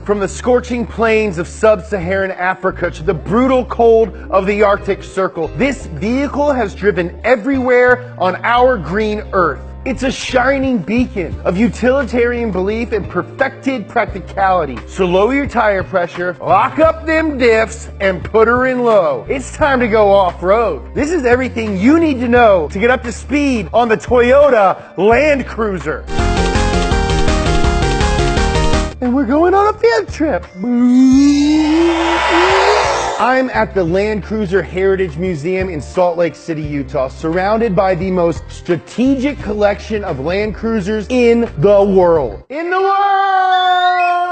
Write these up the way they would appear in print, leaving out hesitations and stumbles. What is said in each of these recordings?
From the scorching plains of sub-Saharan Africa to the brutal cold of the Arctic Circle, this vehicle has driven everywhere on our green earth. It's a shining beacon of utilitarian belief and perfected practicality. So lower your tire pressure, lock up them diffs, and put her in low. It's time to go off-road. This is everything you need to know to get up to speed on the Toyota Land Cruiser. And we're going on a field trip. I'm at the Land Cruiser Heritage Museum in Salt Lake City, Utah, surrounded by the most strategic collection of Land Cruisers in the world.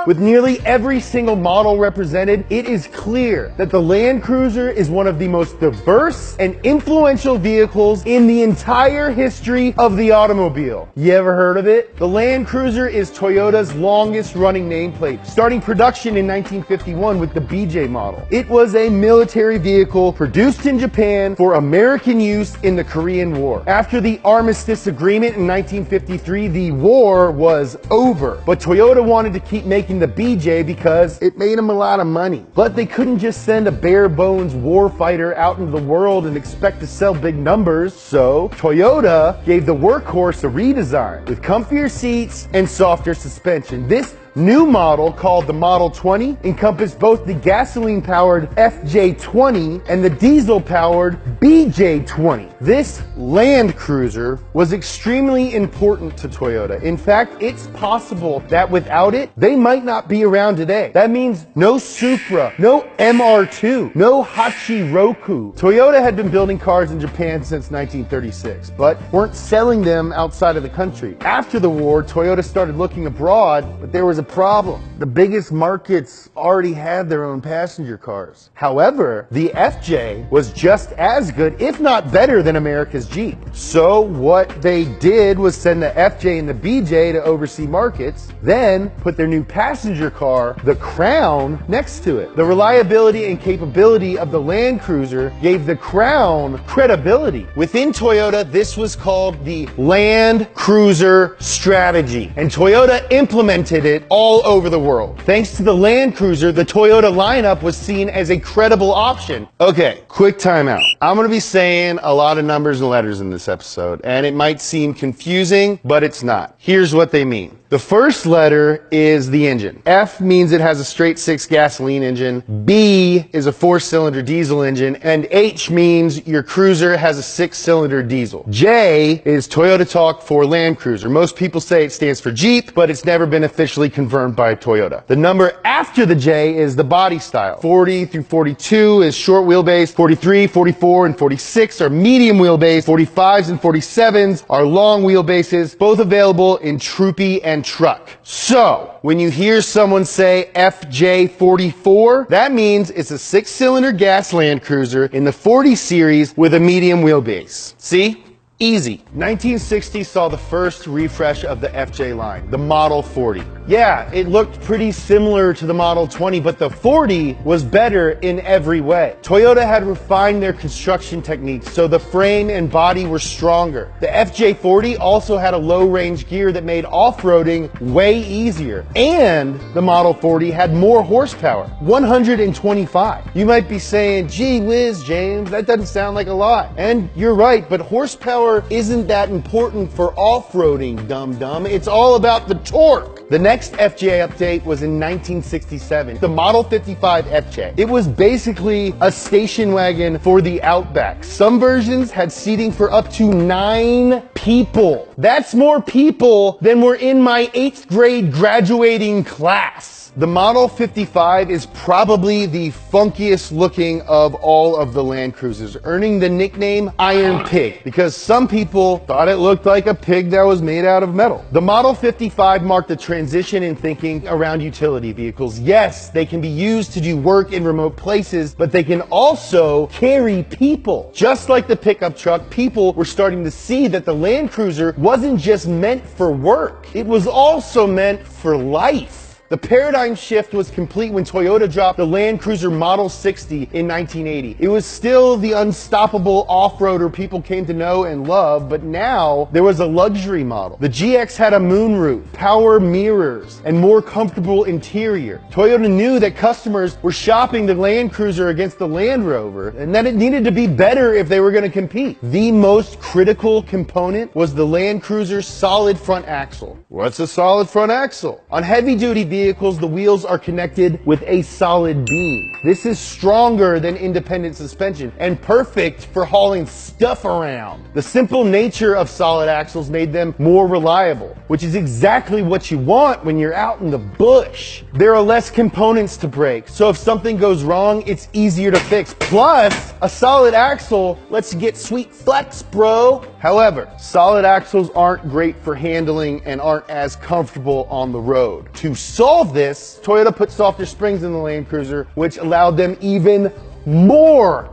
With nearly every single model represented, it is clear that the Land Cruiser is one of the most diverse and influential vehicles in the entire history of the automobile. You ever heard of it? The Land Cruiser is Toyota's longest running nameplate, starting production in 1951 with the BJ model. It was a military vehicle produced in Japan for American use in the Korean War. After the Armistice Agreement in 1953, the war was over, but Toyota wanted to keep making the BJ because it made them a lot of money. But they couldn't just send a bare bones warfighter out into the world and expect to sell big numbers, so Toyota gave the workhorse a redesign with comfier seats and softer suspension. This new model, called the Model 20, encompassed both the gasoline-powered FJ20 and the diesel-powered BJ20. This Land Cruiser was extremely important to Toyota. In fact, it's possible that without it, they might not be around today. That means no Supra, no MR2, no Hachiroku. Toyota had been building cars in Japan since 1936, but weren't selling them outside of the country. After the war, Toyota started looking abroad, but there was a problem. The biggest markets already had their own passenger cars. However, the FJ was just as good, if not better, than America's Jeep. So what they did was send the FJ and the BJ to overseas markets, then put their new passenger car, the Crown, next to it. The reliability and capability of the Land Cruiser gave the Crown credibility. Within Toyota, this was called the Land Cruiser strategy, and Toyota implemented it all over the world. Thanks to the Land Cruiser, the Toyota lineup was seen as a credible option. Okay, quick timeout. I'm going to be saying a lot of numbers and letters in this episode, and it might seem confusing, but it's not. Here's what they mean. The first letter is the engine. F means it has a straight six gasoline engine. B is a 4-cylinder diesel engine. And H means your cruiser has a 6-cylinder diesel. J is Toyota talk for Land Cruiser. Most people say it stands for Jeep, but it's never been officially confirmed by Toyota. The number after the J is the body style. 40 through 42 is short wheelbase. 43, 44, and 46 are medium wheelbase. 45s and 47s are long wheelbases, both available in Troopy and truck. So, when you hear someone say FJ44, that means it's a 6-cylinder gas Land Cruiser in the 40 series with a medium wheelbase. See? Easy. 1960 saw the first refresh of the FJ line, the Model 40. Yeah, it looked pretty similar to the Model 20, but the 40 was better in every way. Toyota had refined their construction techniques, so the frame and body were stronger. The FJ40 also had a low-range gear that made off-roading way easier. And the Model 40 had more horsepower, 125. You might be saying, gee whiz, James, that doesn't sound like a lot. And you're right, but horsepower isn't that important for off-roading, dum-dum. It's all about the torque. The next FJ update was in 1967, the Model 55 FJ. It was basically a station wagon for the Outback. Some versions had seating for up to 9 people. That's more people than were in my 8th grade graduating class. The Model 55 is probably the funkiest looking of all of the Land Cruisers, earning the nickname Iron Pig because some people thought it looked like a pig that was made out of metal. The Model 55 marked a transition in thinking around utility vehicles. Yes, they can be used to do work in remote places, but they can also carry people. Just like the pickup truck, people were starting to see that the Land Cruiser wasn't just meant for work. It was also meant for life. The paradigm shift was complete when Toyota dropped the Land Cruiser Model 60 in 1980. It was still the unstoppable off-roader people came to know and love, but now there was a luxury model. The GX had a moonroof, power mirrors, and more comfortable interior. Toyota knew that customers were shopping the Land Cruiser against the Land Rover, and that it needed to be better if they were going to compete. The most critical component was the Land Cruiser's solid front axle. What's a solid front axle? On heavy-duty vehicles, the wheels are connected with a solid beam. This is stronger than independent suspension and perfect for hauling stuff around. The simple nature of solid axles made them more reliable, which is exactly what you want when you're out in the bush. There are less components to break, so if something goes wrong, it's easier to fix. Plus, a solid axle lets you get sweet flex, bro. However, solid axles aren't great for handling and aren't as comfortable on the road. To solve this, Toyota put softer springs in the Land Cruiser, which allowed them even more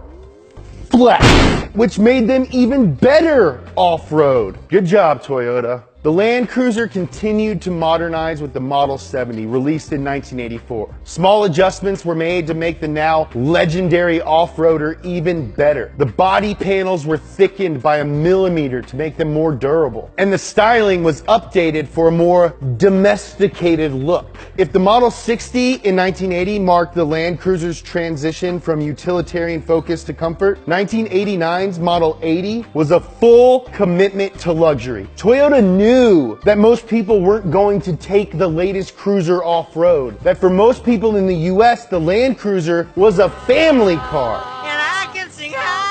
flex, which made them even better off-road. Good job, Toyota. The Land Cruiser continued to modernize with the Model 70, released in 1984. Small adjustments were made to make the now legendary off-roader even better. The body panels were thickened by 1 millimeter to make them more durable, and the styling was updated for a more domesticated look. If the Model 60 in 1980 marked the Land Cruiser's transition from utilitarian focus to comfort, 1989's Model 80 was a full commitment to luxury. Toyota knew that most people weren't going to take the latest cruiser off-road. That for most people in the US, the Land Cruiser was a family car. And I can sing high.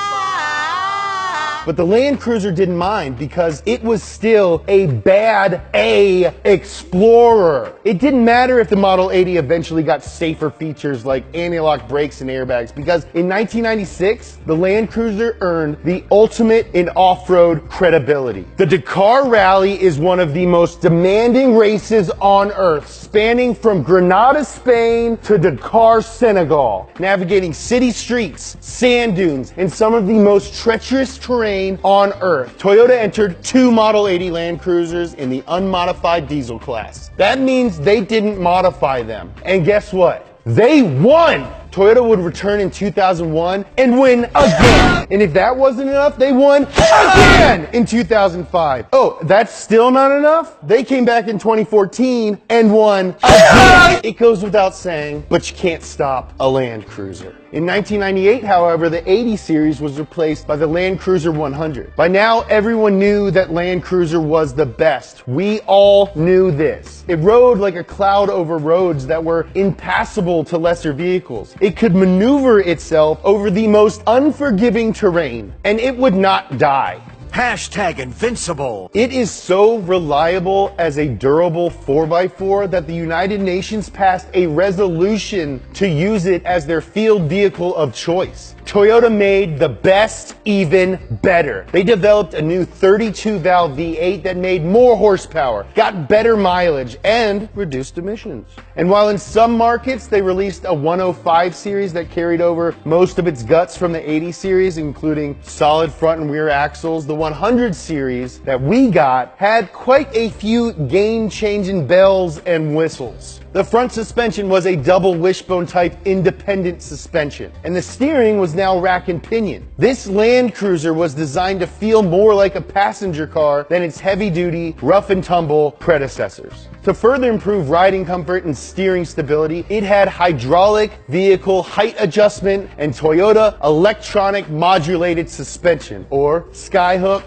But the Land Cruiser didn't mind because it was still a bad A Explorer. It didn't matter if the Model 80 eventually got safer features like anti-lock brakes and airbags, because in 1996, the Land Cruiser earned the ultimate in off-road credibility. The Dakar Rally is one of the most demanding races on earth, spanning from Granada, Spain to Dakar, Senegal, navigating city streets, sand dunes, and some of the most treacherous terrain on earth. Toyota entered 2 Model 80 Land Cruisers in the unmodified diesel class. That means they didn't modify them. And guess what? They won! Toyota would return in 2001 and win again. And if that wasn't enough, they won again in 2005. Oh, that's still not enough? They came back in 2014 and won again. It goes without saying, but you can't stop a Land Cruiser. In 1998, however, the 80 series was replaced by the Land Cruiser 100. By now, everyone knew that Land Cruiser was the best. We all knew this. It rode like a cloud over roads that were impassable to lesser vehicles. It could maneuver itself over the most unforgiving terrain, and it would not die. Hashtag invincible. It is so reliable as a durable 4x4 that the United Nations passed a resolution to use it as their field vehicle of choice. Toyota made the best even better. They developed a new 32-valve V8 that made more horsepower, got better mileage, and reduced emissions. And while in some markets they released a 105 series that carried over most of its guts from the 80 series, including solid front and rear axles, the 100 series that we got had quite a few game-changing bells and whistles. The front suspension was a double wishbone type independent suspension, and the steering was now rack and pinion. This Land Cruiser was designed to feel more like a passenger car than its heavy-duty, rough and tumble predecessors. To further improve riding comfort and steering stability, it had hydraulic vehicle height adjustment and Toyota electronic modulated suspension, or Skyhook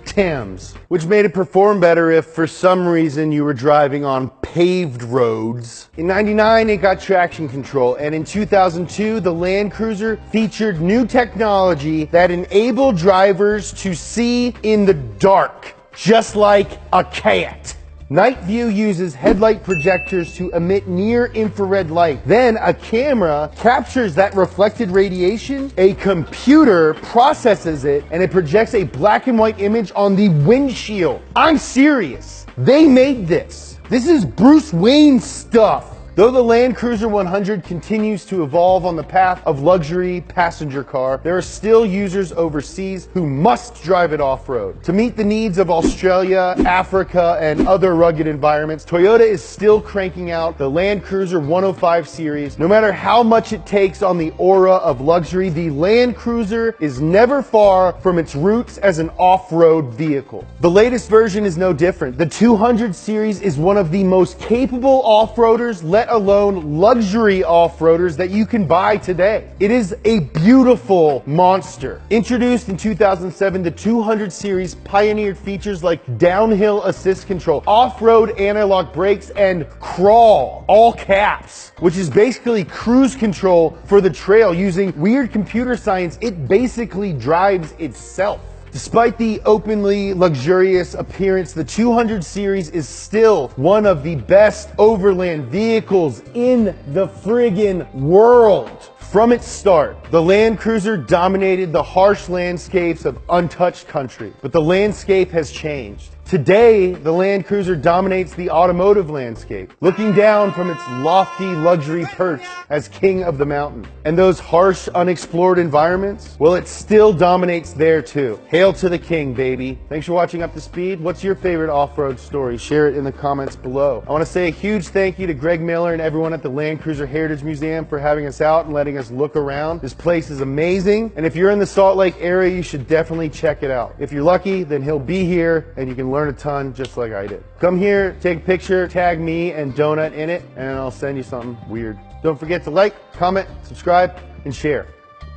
TEMS, which made it perform better if for some reason you were driving on paved roads. In '99, it got traction control, and in 2002, the Land Cruiser featured new technology that enabled drivers to see in the dark, just like a cat. Night View uses headlight projectors to emit near-infrared light. Then a camera captures that reflected radiation, a computer processes it, and it projects a black and white image on the windshield. I'm serious. They made this. This is Bruce Wayne stuff. Though the Land Cruiser 100 continues to evolve on the path of luxury passenger car, there are still users overseas who must drive it off-road. To meet the needs of Australia, Africa, and other rugged environments, Toyota is still cranking out the Land Cruiser 105 series. No matter how much it takes on the aura of luxury, the Land Cruiser is never far from its roots as an off-road vehicle. The latest version is no different. The 200 series is one of the most capable off-roaders, let alone luxury off-roaders, that you can buy today. It is a beautiful monster. Introduced in 2007, the 200 series pioneered features like downhill assist control, off-road analog brakes, and crawl, all caps, which is basically cruise control for the trail. Using weird computer science, it basically drives itself. Despite the openly luxurious appearance, the 200 series is still one of the best overland vehicles in the friggin' world. From its start, the Land Cruiser dominated the harsh landscapes of untouched country, but the landscape has changed. Today, the Land Cruiser dominates the automotive landscape, looking down from its lofty luxury perch as king of the mountain. And those harsh, unexplored environments, well, it still dominates there too. Hail to the king, baby. Thanks for watching Up to Speed. What's your favorite off-road story? Share it in the comments below. I want to say a huge thank you to Greg Miller and everyone at the Land Cruiser Heritage Museum for having us out and letting us look around. This place is amazing, and if you're in the Salt Lake area, you should definitely check it out. If you're lucky, then he'll be here and you can learn a ton just like I did. Come here, take a picture, tag me and Donut in it, and I'll send you something weird. Don't forget to like, comment, subscribe, and share.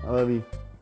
I love you.